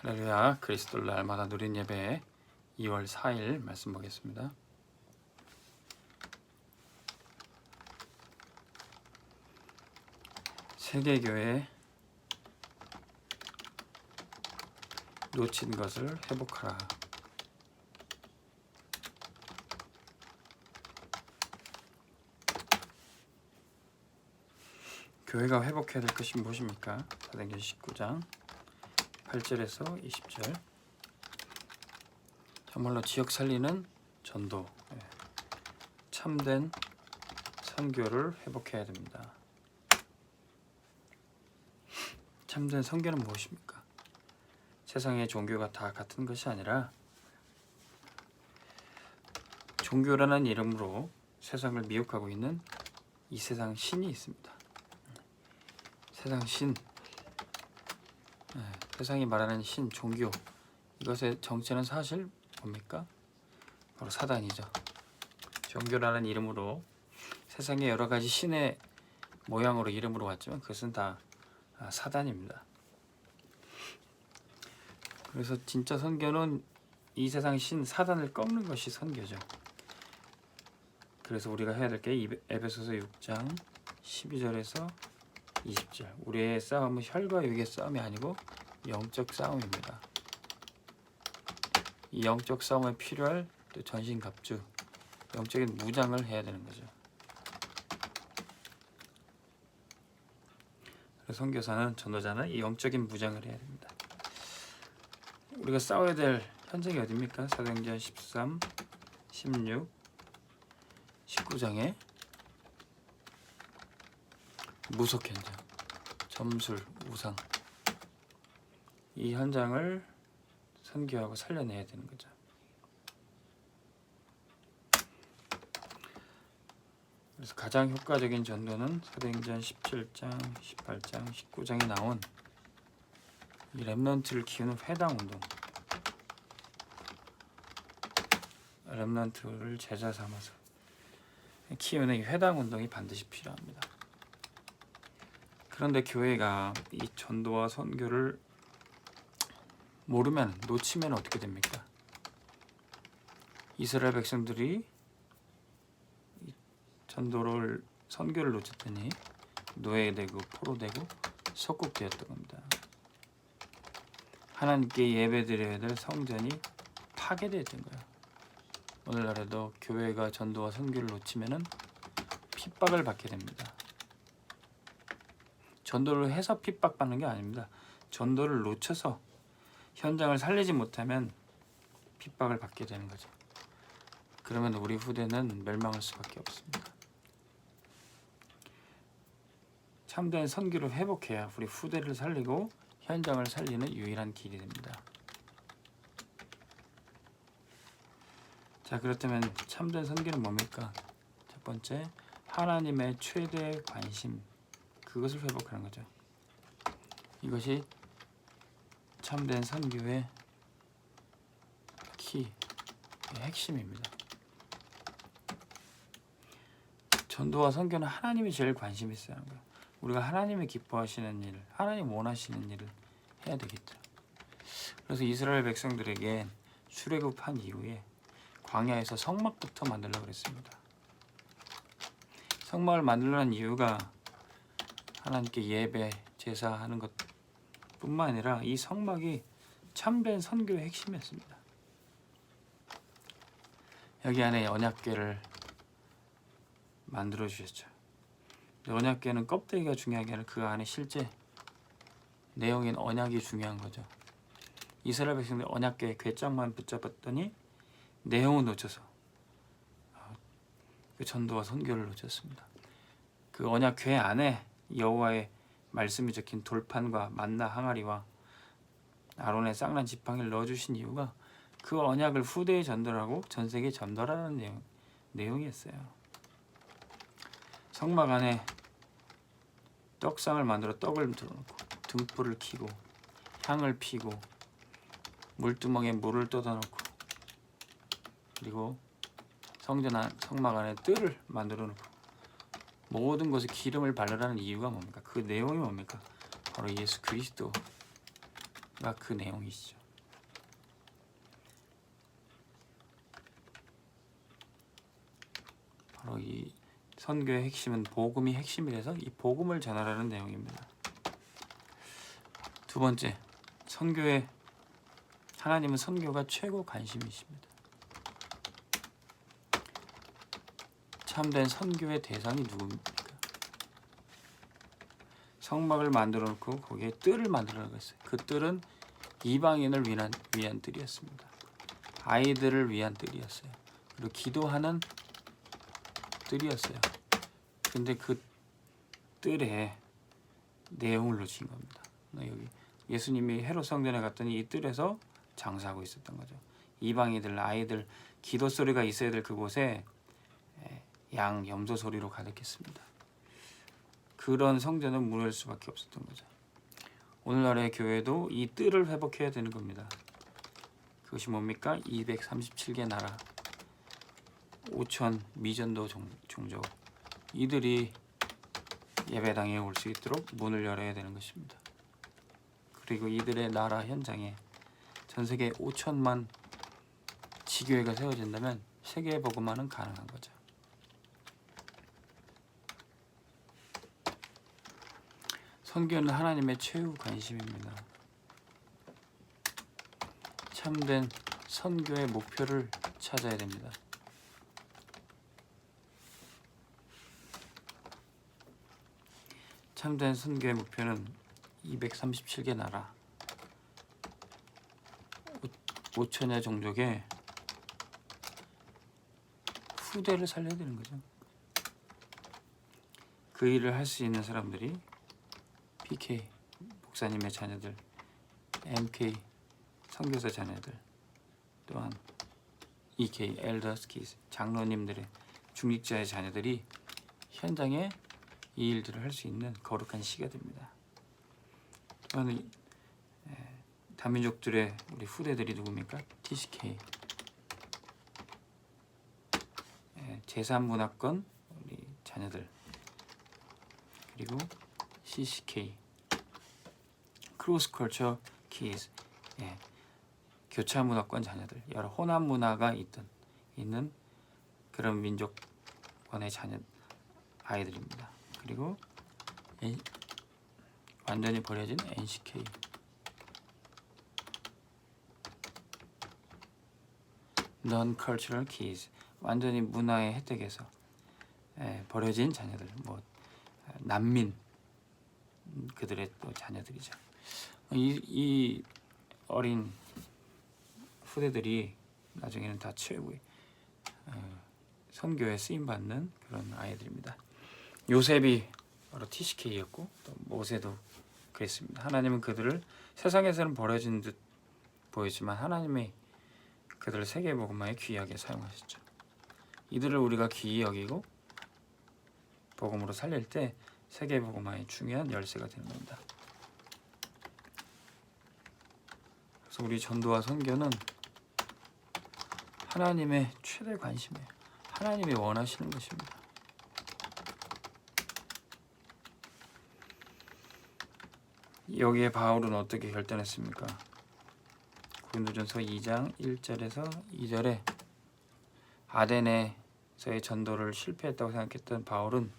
할렐루야. 그리스도를 날마다 누린 예배 2월 4일 말씀 보겠습니다. 세계교회 놓친 것을 회복하라. 교회가 회복해야 될 것이 무엇입니까? 사도행전 19장 8절에서 20절. 정말로 지역 살리는 전도, 참된 선교를 회복해야 됩니다. 참된 선교는 무엇입니까? 세상의 종교가 다 같은 것이 아니라 종교라는 이름으로 세상을 미혹하고 있는 이 세상 신이 있습니다. 세상 신, 세상이 말하는 신, 종교, 이것의 정체는 사실 뭡니까? 바로 사단이죠. 종교라는 이름으로 세상의 여러 가지 신의 모양으로 이름으로 왔지만 그것은 다 사단입니다. 그래서 진짜 선교는 이 세상 신 사단을 꺾는 것이 선교죠. 그래서 우리가 해야 될 게 에베소서 6장 12절에서 20절. 우리의 싸움은 혈과 육의 싸움이 아니고 영적 싸움입니다. 이 영적 싸움에 필요할 또 전신갑주, 영적인 무장을 해야 되는 거죠. 그래서 선교사는, 전도자는 이 영적인 무장을 해야 됩니다. 우리가 싸워야 될 현장이 어디입니까? 사도행전 13, 16, 19장에 무속 현장, 점술, 우상, 이 현장을 선교하고 살려내야 되는 거죠. 그래서 가장 효과적인 전도는 사도행전 17장, 18장, 19장에 나온 이 렘넌트를 키우는 회당 운동, 렘넌트를 제자 삼아서 키우는 이 회당 운동이 반드시 필요합니다. 그런데 교회가 이 전도와 선교를 모르면, 놓치면 어떻게 됩니까? 이스라엘 백성들이 전도를, 선교를 놓쳤더니 노예되고 포로되고 석국되었던 겁니다. 하나님께 예배드려야 될 성전이 파괴되었던 거예요. 오늘날에도 교회가 전도와 선교를 놓치면은 핍박을 받게 됩니다. 전도를 해서 핍박받는 게 아닙니다. 전도를 놓쳐서 현장을 살리지 못하면 핍박을 받게 되는 거죠. 그러면 우리 후대는 멸망할 수밖에 없습니다. 참된 선교를 회복해야 우리 후대를 살리고 현장을 살리는 유일한 길이 됩니다. 자, 그렇다면 참된 선교는 뭡니까? 첫 번째, 하나님의 최대 관심, 그것을 회복하는 거죠. 이것이 참된 선교의 키, 핵심입니다. 전도와 선교는 하나님이 제일 관심 있어야 하는 거예요. 우리가 하나님이 기뻐하시는 일, 하나님 원하시는 일을 해야 되겠죠. 그래서 이스라엘 백성들에게 출애굽한 이후에 광야에서 성막부터 만들려고 그랬습니다. 성막을 만들려는 이유가 하나님께 예배, 제사하는 것뿐만 아니라 이 성막이 참된 선교의 핵심이었습니다. 여기 안에 언약궤를 만들어 주셨죠. 언약궤는 껍데기가 중요한 게 아니라 그 안에 실제 내용인 언약이 중요한 거죠. 이스라엘 백성들 언약궤 궤장만 붙잡았더니 내용을 놓쳐서 그 전도와 선교를 놓쳤습니다. 그 언약궤 안에 여호와의 말씀이 적힌 돌판과 만나 항아리와 아론의 쌍난 지팡이를 넣어주신 이유가 그 언약을 후대에 전달하고 전 세계에 전달하는 내용이었어요. 성막 안에 떡상을 만들어 떡을 들어놓고 등불을 켜고 향을 피고 물두멍에 물을 떠다놓고 그리고 성막 안에 뜰을 만들어 놓고 모든 것에 기름을 바르라는 이유가 뭡니까? 그 내용이 뭡니까? 바로 예수 그리스도, 그 내용이시죠. 바로 이 선교의 핵심은 복음이 핵심이라서 이 복음을 전하라는 내용입니다. 두 번째, 하나님은 선교가 최고 관심이십니다. 참된 선교의 대상이 누굽니까? 성막을 만들어 놓고 거기에 뜰을 만들어 놨어요. 그 뜰은 이방인을 위한 뜰이었습니다. 아이들을 위한 뜰이었어요. 그리고 기도하는 뜰이었어요. 근데 그 뜰에 내용을 놓친 겁니다. 여기 예수님이 헤롯 성전에 갔더니 이 뜰에서 장사하고 있었던 거죠. 이방인들, 아이들 기도 소리가 있어야 될 그곳에 양 염소 소리로 가득했습니다. 그런 성전은 무너질 수밖에 없었던 거죠. 오늘날의 교회도 이 뜰을 회복해야 되는 겁니다. 그것이 뭡니까? 237개 나라 5천 미전도 종족 이들이 예배당에 올 수 있도록 문을 열어야 되는 것입니다. 그리고 이들의 나라 현장에 전 세계 5천만 지교회가 세워진다면 세계 복음화는 가능한 거죠. 선교는 하나님의 최후 관심입니다. 참된 선교의 목표를 찾아야 됩니다. 참된 선교의 목표는 237개 나라 5천여 종족의 후대를 살려야 되는 거죠. 그 일을 할 수 있는 사람들이 PK 목사님의 자녀들, MK 선교사 자녀들, 또한 EK 엘더스 키즈 장로님들의 중직자의 자녀들이 현장에 이 일들을 할 수 있는 거룩한 시가 됩니다. 또한 다민족들의 우리 후대들이 누굽니까? TCK 제3문화권 우리 자녀들, 그리고 CCK 크로스 컬처 키즈 교차 문화권 자녀들, 여러 혼합 문화가 있는 그런 민족권의 자녀 아이들입니다. 그리고 완전히 버려진 NCK Non-Cultural Kids 완전히 문화의 혜택에서 버려진 자녀들, 난민 그들의 또 자녀들이죠. 이 어린 후대들이 나중에는 다 최고의 선교에 쓰임받는 그런 아이들입니다. 요셉이 바로 TCK였고 또 모세도 그랬습니다. 하나님은 그들을 세상에서는 버려진 듯 보이지만 하나님이 그들을 세계복음화에 귀하게 사용하셨죠. 이들을 우리가 귀히 여기고 복음으로 살릴 때 세계복음화의 중요한 열쇠가 되는 겁니다. 그래서 우리 전도와 선교는 하나님의 최대 관심이에요. 하나님이 원하시는 것입니다. 여기에 바울은 어떻게 결단했습니까? 고린도전서 2장 1절에서 2절에 아덴에서의 전도를 실패했다고 생각했던 바울은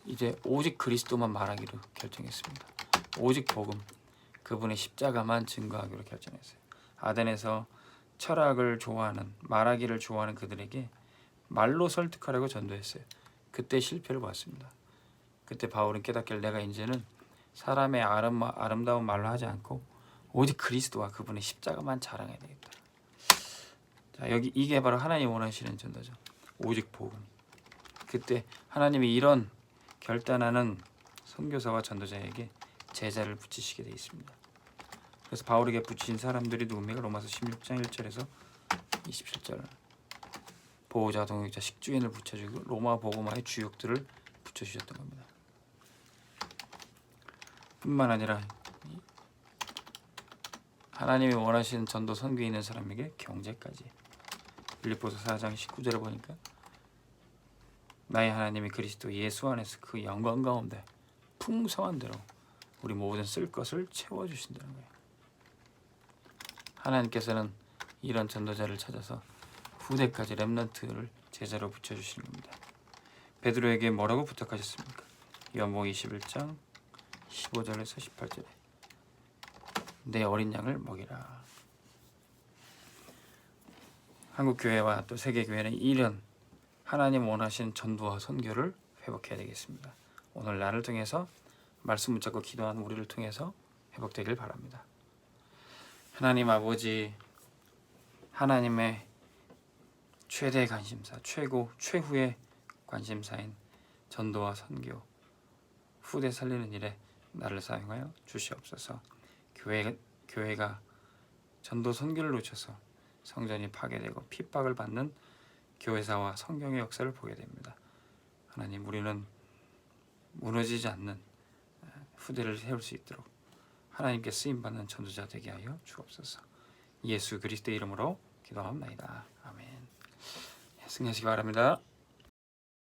이제 오직 그리스도만 말하기로 결정했습니다. 오직 복음, 그분의 십자가만 증거하기로 결정했어요. 아덴에서 철학을 좋아하는, 말하기를 좋아하는 그들에게 말로 설득하려고 전도했어요. 그때 실패를 봤습니다. 그때 바울은 깨닫기를 내가 이제는 사람의 아름다운 말로 하지 않고 오직 그리스도와 그분의 십자가만 자랑해야 되겠다. 자, 여기 이게 바로 하나님 원하시는 전도죠. 오직 복음. 그때 하나님이 이런 결단하는 선교사와 전도자에게 제자를 붙이시게 되어 있습니다. 그래서 바울에게 붙이신 사람들이 누굽니까? 로마서 16장 1절에서 27절 보호자, 동역자, 식주인을 붙여주고 로마 복음화의 주역들을 붙여주셨던 겁니다. 뿐만 아니라 하나님이 원하시는 전도 선교에 있는 사람에게 경제까지. 빌립보서 4장 19절을 보니까 나의 하나님이 그리스도 예수 안에서 그 영광 가운데 풍성한 대로 우리 모든 쓸 것을 채워주신다는 거예요. 하나님께서는 이런 전도자를 찾아서 후대까지 렘넌트를 제자로 붙여주시는 겁니다. 베드로에게 뭐라고 부탁하셨습니까? 요한복음 21장 15절에서 18절에 내 어린 양을 먹이라. 한국교회와 또 세계교회는 이런 하나님 원하시는 전도와 선교를 회복해야 되겠습니다. 오늘 나를 통해서 말씀 붙잡고 기도하는 우리를 통해서 회복되길 바랍니다. 하나님 아버지, 하나님의 최대 관심사, 최후의 관심사인 전도와 선교, 후대 살리는 일에 나를 사용하여 주시옵소서. 교회가 전도 선교를 놓쳐서 성전이 파괴되고 핍박을 받는 교회사와 성경의 역사를 보게 됩니다. 하나님, 우리는 무너지지 않는 후대를 세울 수 있도록 하나님께 쓰임받는 전도자 되게 하여 주옵소서. 예수 그리스도의 이름으로 기도합니다. 아멘. 승리하시기 바랍니다.